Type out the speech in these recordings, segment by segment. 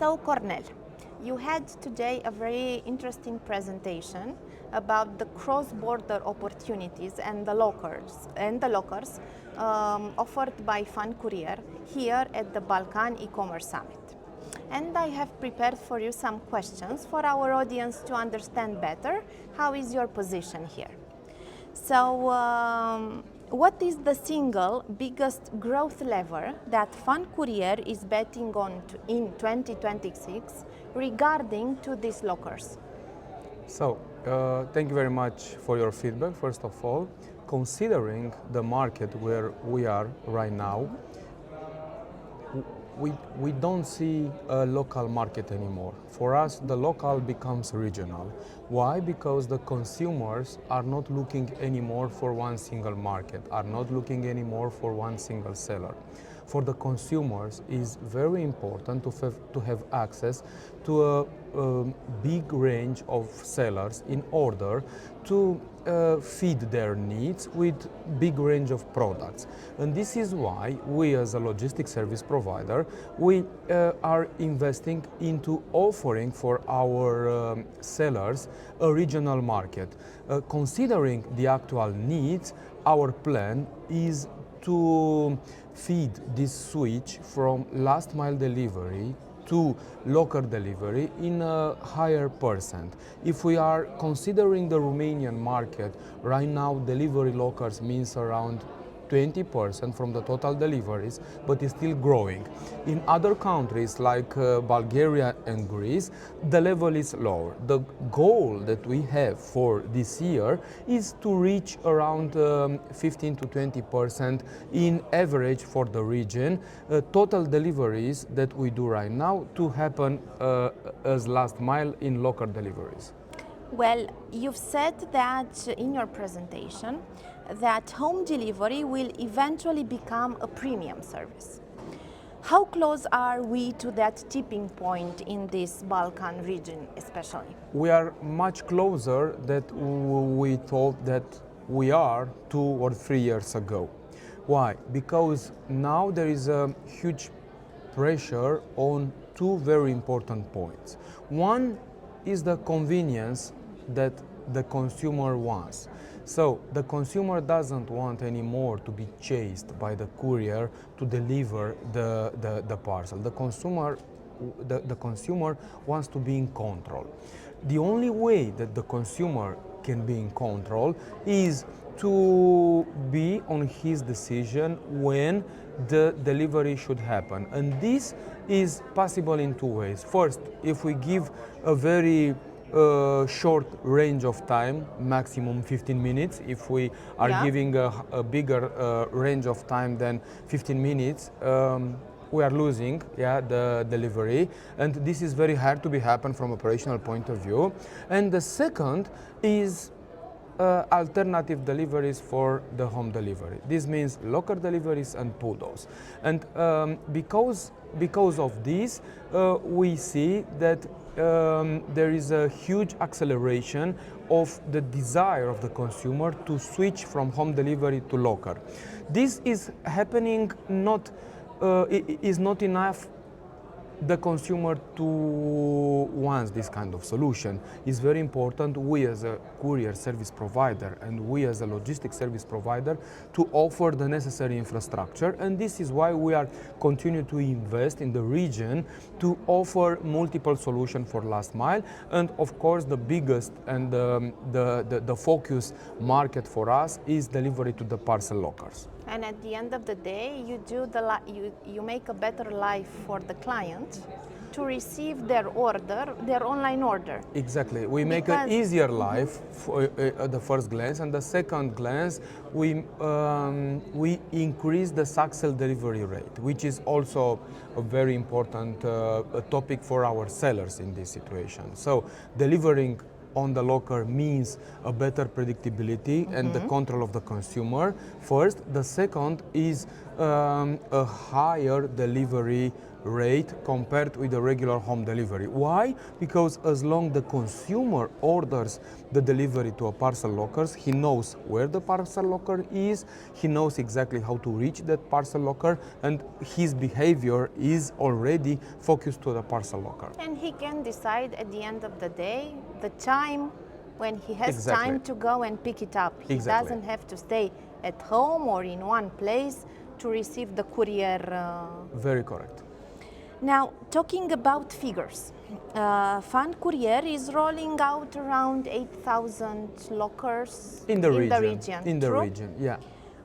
So Cornel, you had today a very interesting presentation about the cross-border opportunities and the lockers offered by Courier here at the Balkan eCommerce Summit. And I have prepared for you some questions for our audience to understand better how is your position here. So, what is the single biggest growth lever that Courier is betting on in 2026 regarding to these lockers? So, thank you very much for your feedback, first of all. Considering the market where we are right now, we don't see a local market anymore. For us, the local becomes regional. Why? Because the consumers are not looking anymore for one single market, are not looking anymore for one single seller. For the consumers, it's very important to have access to a big range of sellers in order to feed their needs with big range of products. And this is why we as a logistics service provider, we are investing into offering for our sellers a regional market. Considering the actual needs, our plan is to feed this switch from last mile delivery to local delivery in a higher percent. If we are considering the Romanian market, right now delivery lockers means around 20% from the total deliveries, but is still growing. In other countries like Bulgaria and Greece, the level is lower. The goal that we have for this year is to reach around 15 to 20% in average for the region. Total deliveries that we do right now to happen as last mile in local deliveries. Well, you've said that in your presentation that home delivery will eventually become a premium service. How close are we to that tipping point in this Balkan region especially? We are much closer than we thought that we are 2 or 3 years ago. Why? Because now there is a huge pressure on two very important points. One is the convenience that the consumer wants. So the consumer doesn't want anymore to be chased by the courier to deliver the parcel. The consumer wants to be in control. The only way that the consumer can be in control is to be on his decision when the delivery should happen. And this is possible in two ways. First, if we give a very short range of time, maximum 15 minutes. If we are giving a bigger range of time than 15 minutes, we are losing the delivery, and this is very hard to be happen from operational point of view. And the second is alternative deliveries for the home delivery. This means local deliveries and PUDOs. And because of this, we see that there is a huge acceleration of the desire of the consumer to switch from home delivery to local. This is happening is not enough the consumer to want this kind of solution. It's very important we as a courier service provider and we as a logistics service provider to offer the necessary infrastructure, and this is why we are continue to invest in the region to offer multiple solutions for last mile. And of course the biggest and the focus market for us is delivery to the parcel lockers. And at the end of the day, you make a better life for the client to receive their order, their online order. Exactly. We make an easier life for, at the first glance, and the second glance, we increase the success delivery rate, which is also a very important topic for our sellers in this situation. So delivering on the locker means a better predictability and the control of the consumer first. The second is a higher delivery rate compared with the regular home delivery. Why? Because as long the consumer orders the delivery to a parcel locker, he knows where the parcel locker is, he knows exactly how to reach that parcel locker, and his behavior is already focused to the parcel locker. And he can decide at the end of the day the time when he has Exactly. time to go and pick it up. He Exactly. doesn't have to stay at home or in one place to receive the courier. Very correct. Now, talking about figures, Fun Courier is rolling out around 8,000 lockers In the True? region, yeah.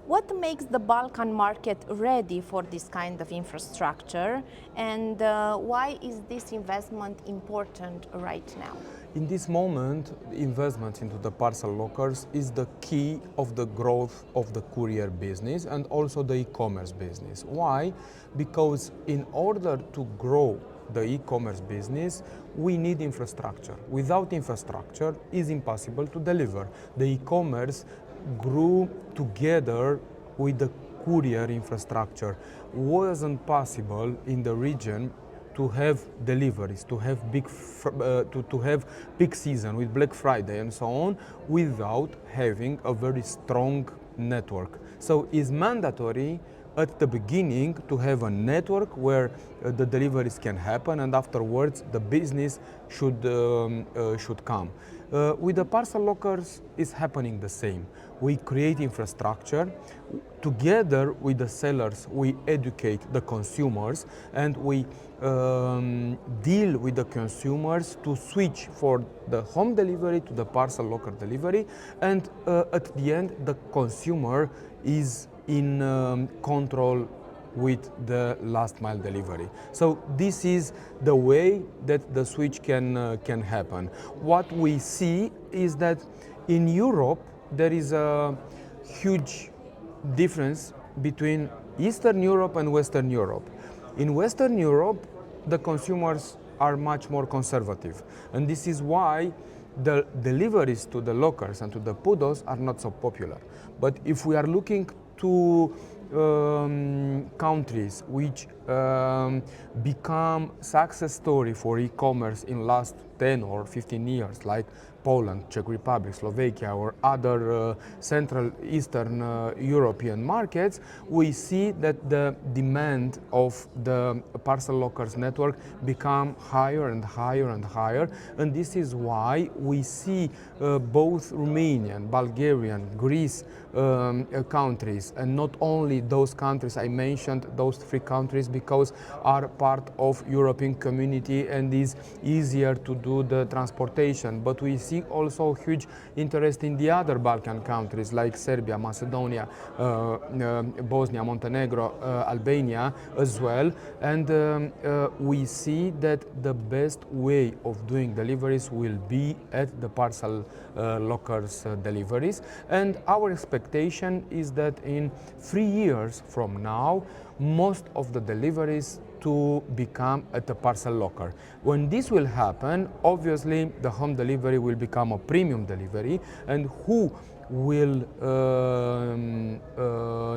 What makes the Balkan market ready for this kind of infrastructure, and why is this investment important right now? In this moment, investment into the parcel lockers is the key of the growth of the courier business and also the e-commerce business. Why? Because in order to grow the e-commerce business, we need infrastructure. Without infrastructure, it's impossible to deliver. The e-commerce grew together with the courier infrastructure. Wasn't possible in the region to have deliveries, to have to have peak season with Black Friday and so on, without having a very strong network. So it's mandatory at the beginning to have a network where the deliveries can happen, and afterwards the business should come. With the parcel lockers, it's happening the same. We create infrastructure. Together with the sellers, we educate the consumers, and we deal with the consumers to switch for the home delivery to the parcel locker delivery, and at the end the consumer is in control with the last mile delivery. So this is the way that the switch can happen. What we see is that in Europe there is a huge difference between Eastern Europe and Western Europe. In Western Europe, the consumers are much more conservative, and this is why the deliveries to the lockers and to the PUDOs are not so popular. But if we are looking to countries which become success story for e-commerce in last 10 or 15 years, like Poland, Czech Republic, Slovakia, or other Central Eastern European markets, we see that the demand of the parcel lockers network become higher and higher and higher, and this is why we see both Romanian, Bulgarian, Greece countries, and not only those countries I mentioned, those three countries, because are part of European community and is easier to do the transportation, but we see also huge interest in the other Balkan countries like Serbia, Macedonia, Bosnia, Montenegro, Albania as well, and we see that the best way of doing deliveries will be at the parcel lockers deliveries, and our expectation is that in 3 years from now most of the deliveries to become at the parcel locker. When this will happen, obviously the home delivery will become a premium delivery, and who will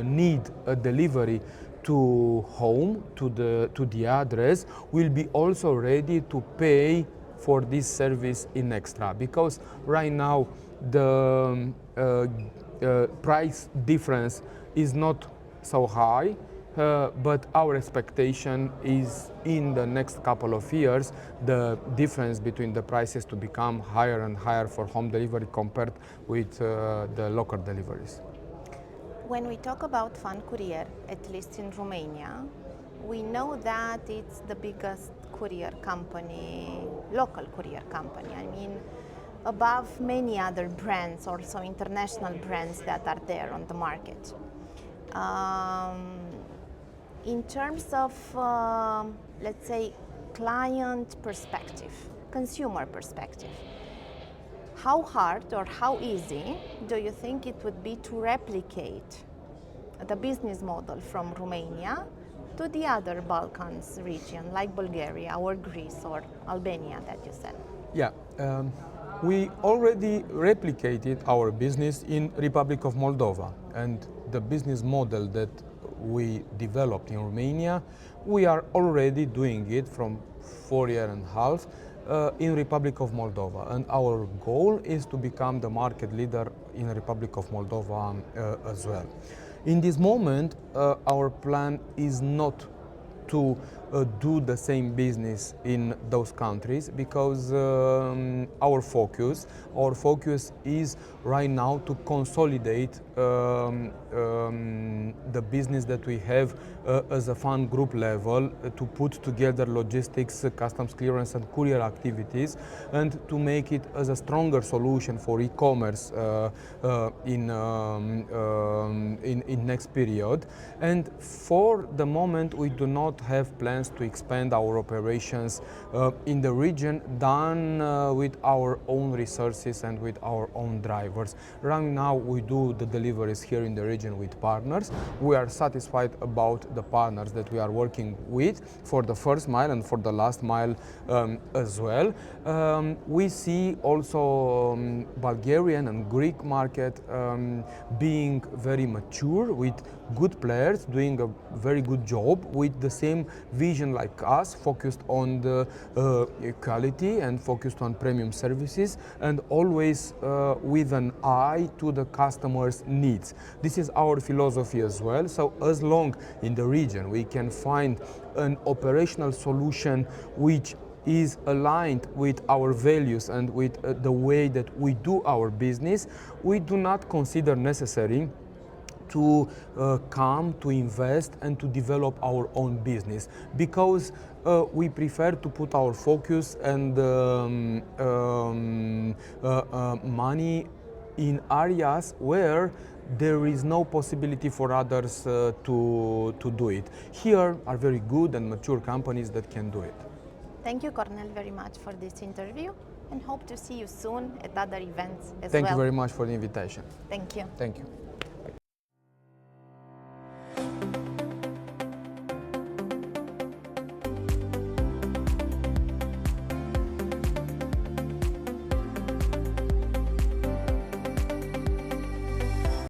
need a delivery to home, to the address, will be also ready to pay for this service in extra, because right now the price difference is not so high, but our expectation is in the next couple of years the difference between the prices to become higher and higher for home delivery compared with the local deliveries. When we talk about Fun Courier, at least in Romania, we know that it's the biggest courier company, local courier company. I mean, above many other brands, also international brands that are there on the market. In terms of, let's say, client perspective, consumer perspective, how hard or how easy do you think it would be to replicate the business model from Romania to the other Balkans region, like Bulgaria or Greece or Albania that you said? Yeah, we already replicated our business in Republic of Moldova, and the business model that we developed in Romania we are already doing it from 4 years and a half in Republic of Moldova, and our goal is to become the market leader in the Republic of Moldova as well. In this moment, our plan is not to do the same business in those countries, because our focus is right now to consolidate the business that we have as a fund group level, to put together logistics, customs clearance and courier activities, and to make it as a stronger solution for e-commerce in next period. And for the moment, we do not have plans to expand our operations in the region, done with our own resources and with our own drivers. Right now we do the deliveries here in the region with partners. We are satisfied about the partners that we are working with for the first mile and for the last mile as well. We see also Bulgarian and Greek market being very mature, with good players doing a very good job with the same vision like us, focused on the quality and focused on premium services, and always with an eye to the customer's needs. This is our philosophy as well. So as long in the region we can find an operational solution which is aligned with our values and with the way that we do our business, we do not consider necessary to come to invest and to develop our own business, because we prefer to put our focus and money in areas where there is no possibility for others to do it. Here are very good and mature companies that can do it. Thank you, Cornel, very much for this interview, and hope to see you soon at other events as well. Thank you very much for the invitation. Thank you. Thank you.